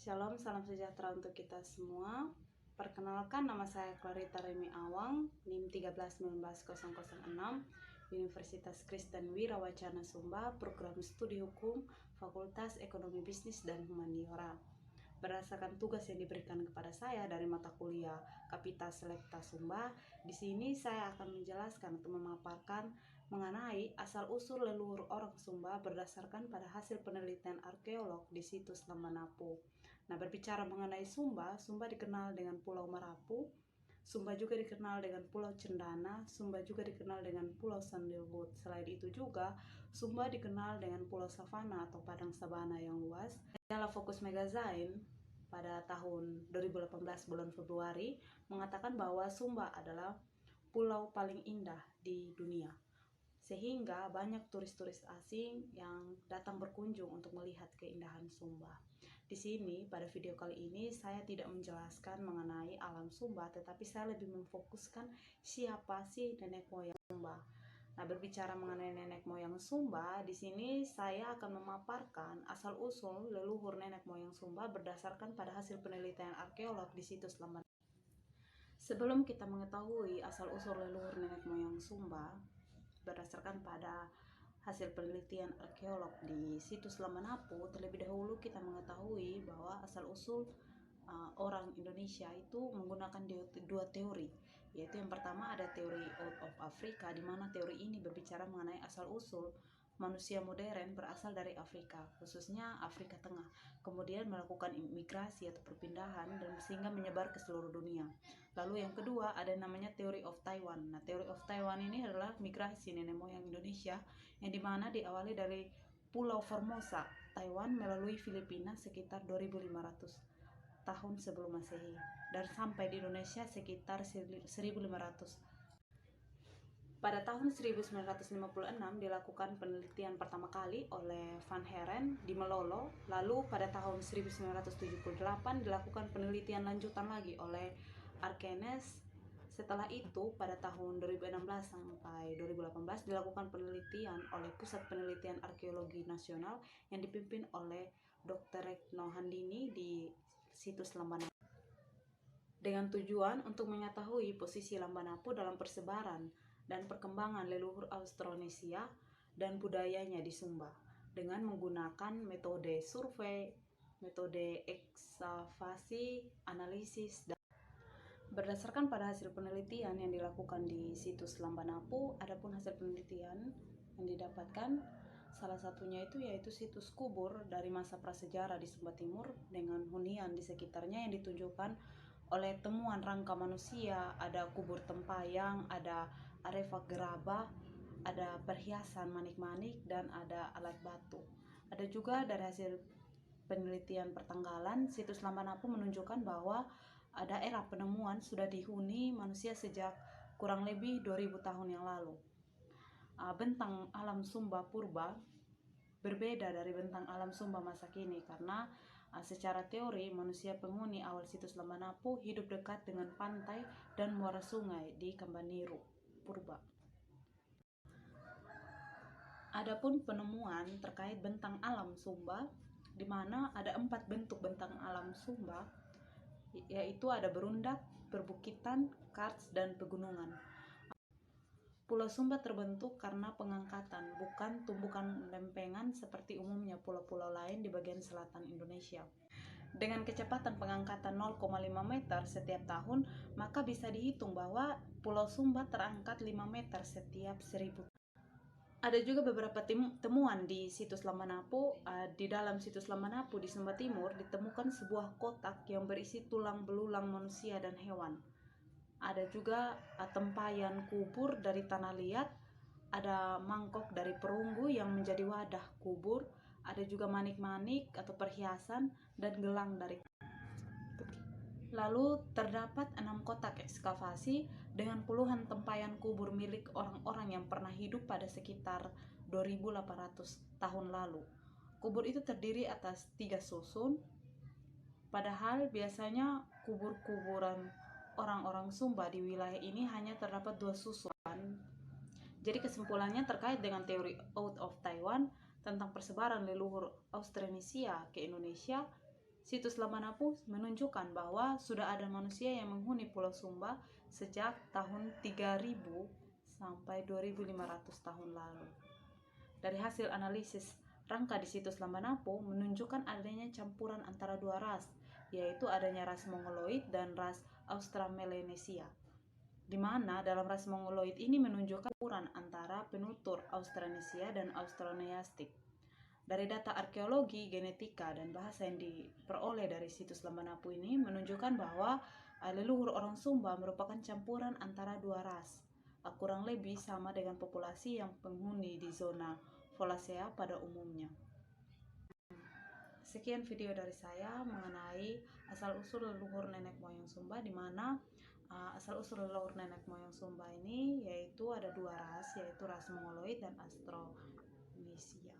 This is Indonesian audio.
Shalom, salam sejahtera untuk kita semua. Perkenalkan, nama saya Clarita Remi Awang, NIM 1319006, Universitas Kristen Wirawacana Sumba, Program Studi Hukum, Fakultas Ekonomi Bisnis dan Humaniora. Berdasarkan tugas yang diberikan kepada saya dari mata kuliah Kapita Selekta Sumba, di sini saya akan menjelaskan atau memaparkan mengenai asal-usul leluhur orang Sumba berdasarkan pada hasil penelitian arkeolog di situs Lambanapu. Nah, berbicara mengenai Sumba, Sumba dikenal dengan Pulau Marapu, Sumba juga dikenal dengan Pulau Cendana, Sumba juga dikenal dengan Pulau Sandalwood. Selain itu juga, Sumba dikenal dengan Pulau Savana atau Padang Sabana yang luas. Majalah Fokus Magazine pada tahun 2018 bulan Februari mengatakan bahwa Sumba adalah pulau paling indah di dunia. Sehingga banyak turis-turis asing yang datang berkunjung untuk melihat keindahan Sumba. Di sini, pada video kali ini, saya tidak menjelaskan mengenai alam Sumba, tetapi saya lebih memfokuskan siapa sih nenek moyang Sumba. Nah, berbicara mengenai nenek moyang Sumba, di sini saya akan memaparkan asal-usul leluhur nenek moyang Sumba berdasarkan pada hasil penelitian arkeolog di situs Lambanapu. Sebelum kita mengetahui asal-usul leluhur nenek moyang Sumba, berdasarkan pada hasil penelitian arkeolog di situs Lambanapu, terlebih dahulu kita mengetahui bahwa asal-usul orang Indonesia itu menggunakan dua teori, yaitu yang pertama ada teori Out of Africa, di mana teori ini berbicara mengenai asal-usul manusia modern berasal dari Afrika, khususnya Afrika Tengah, kemudian melakukan imigrasi atau perpindahan dan sehingga menyebar ke seluruh dunia. Lalu yang kedua ada namanya teori of Taiwan. Nah, teori of Taiwan ini adalah migrasi nenek moyang Indonesia yang dimana diawali dari Pulau Formosa, Taiwan melalui Filipina sekitar 2500 tahun sebelum Masehi dan sampai di Indonesia sekitar 1500. Pada tahun 1956 dilakukan penelitian pertama kali oleh Van Heren di Melolo, lalu pada tahun 1978 dilakukan penelitian lanjutan lagi oleh Arkenes. Setelah itu pada tahun 2016 sampai 2018 dilakukan penelitian oleh Pusat Penelitian Arkeologi Nasional yang dipimpin oleh Dr. Retno Handini di situs Lambanapu, dengan tujuan untuk mengetahui posisi Lambanapu dalam persebaran dan perkembangan leluhur Austronesia dan budayanya di Sumba dengan menggunakan metode survei, metode ekskavasi, analisis, dan berdasarkan pada hasil penelitian yang dilakukan di situs Lambanapu. Adapun hasil penelitian yang didapatkan salah satunya yaitu situs kubur dari masa prasejarah di Sumba Timur dengan hunian di sekitarnya yang ditunjukkan oleh temuan rangka manusia, ada kubur tempayang, ada artefak gerabah, ada perhiasan manik-manik, dan ada alat batu. Ada juga dari hasil penelitian pertanggalan, situs Lambanapu menunjukkan bahwa daerah penemuan sudah dihuni manusia sejak kurang lebih 2000 tahun yang lalu. Bentang alam Sumba purba berbeda dari bentang alam Sumba masa kini karena secara teori manusia penghuni awal situs Lambanapu hidup dekat dengan pantai dan muara sungai di Kambaniru purba. Adapun penemuan terkait bentang alam Sumba, di mana ada 4 bentuk bentang alam Sumba, yaitu ada berundak, perbukitan, karst, dan pegunungan. Pulau Sumba terbentuk karena pengangkatan, bukan tumbukan lempengan seperti umumnya pulau-pulau lain di bagian selatan Indonesia. Dengan kecepatan pengangkatan 0,5 meter setiap tahun, maka bisa dihitung bahwa Pulau Sumba terangkat 5 meter setiap 1000 tahun. Ada juga beberapa temuan di situs Lambanapu. Di dalam situs Lambanapu di Sumba Timur ditemukan sebuah kotak yang berisi tulang belulang manusia dan hewan. Ada juga tempayan kubur dari tanah liat, ada mangkok dari perunggu yang menjadi wadah kubur, ada juga manik-manik atau perhiasan dan gelang dari. Lalu terdapat 6 kotak ekskavasi dengan puluhan tempayan kubur milik orang-orang yang pernah hidup pada sekitar 2800 tahun lalu. Kubur itu terdiri atas 3 susun, padahal biasanya kubur-kuburan orang-orang Sumba di wilayah ini hanya terdapat 2 susun. Jadi kesimpulannya terkait dengan teori Out of Taiwan tentang persebaran leluhur Austronesia ke Indonesia, situs Lamanapu menunjukkan bahwa sudah ada manusia yang menghuni Pulau Sumba sejak tahun 3000 sampai 2500 tahun lalu. Dari hasil analisis rangka di situs Lamanapu menunjukkan adanya campuran antara dua ras, yaitu adanya ras Mongoloid dan ras Austromelanesia, di mana dalam ras Mongoloid ini menunjukkan campuran antara penutur Austronesia dan Austroneastik. Dari data arkeologi, genetika, dan bahasa yang diperoleh dari situs Lamanapu ini menunjukkan bahwa leluhur orang Sumba merupakan campuran antara dua ras, kurang lebih sama dengan populasi yang penghuni di zona Wallacea pada umumnya. Sekian video dari saya mengenai asal-usul leluhur nenek moyang Sumba, di mana asal-usul leluhur nenek moyang Sumba ini yaitu ada dua ras, yaitu ras Mongoloid dan Austronesia.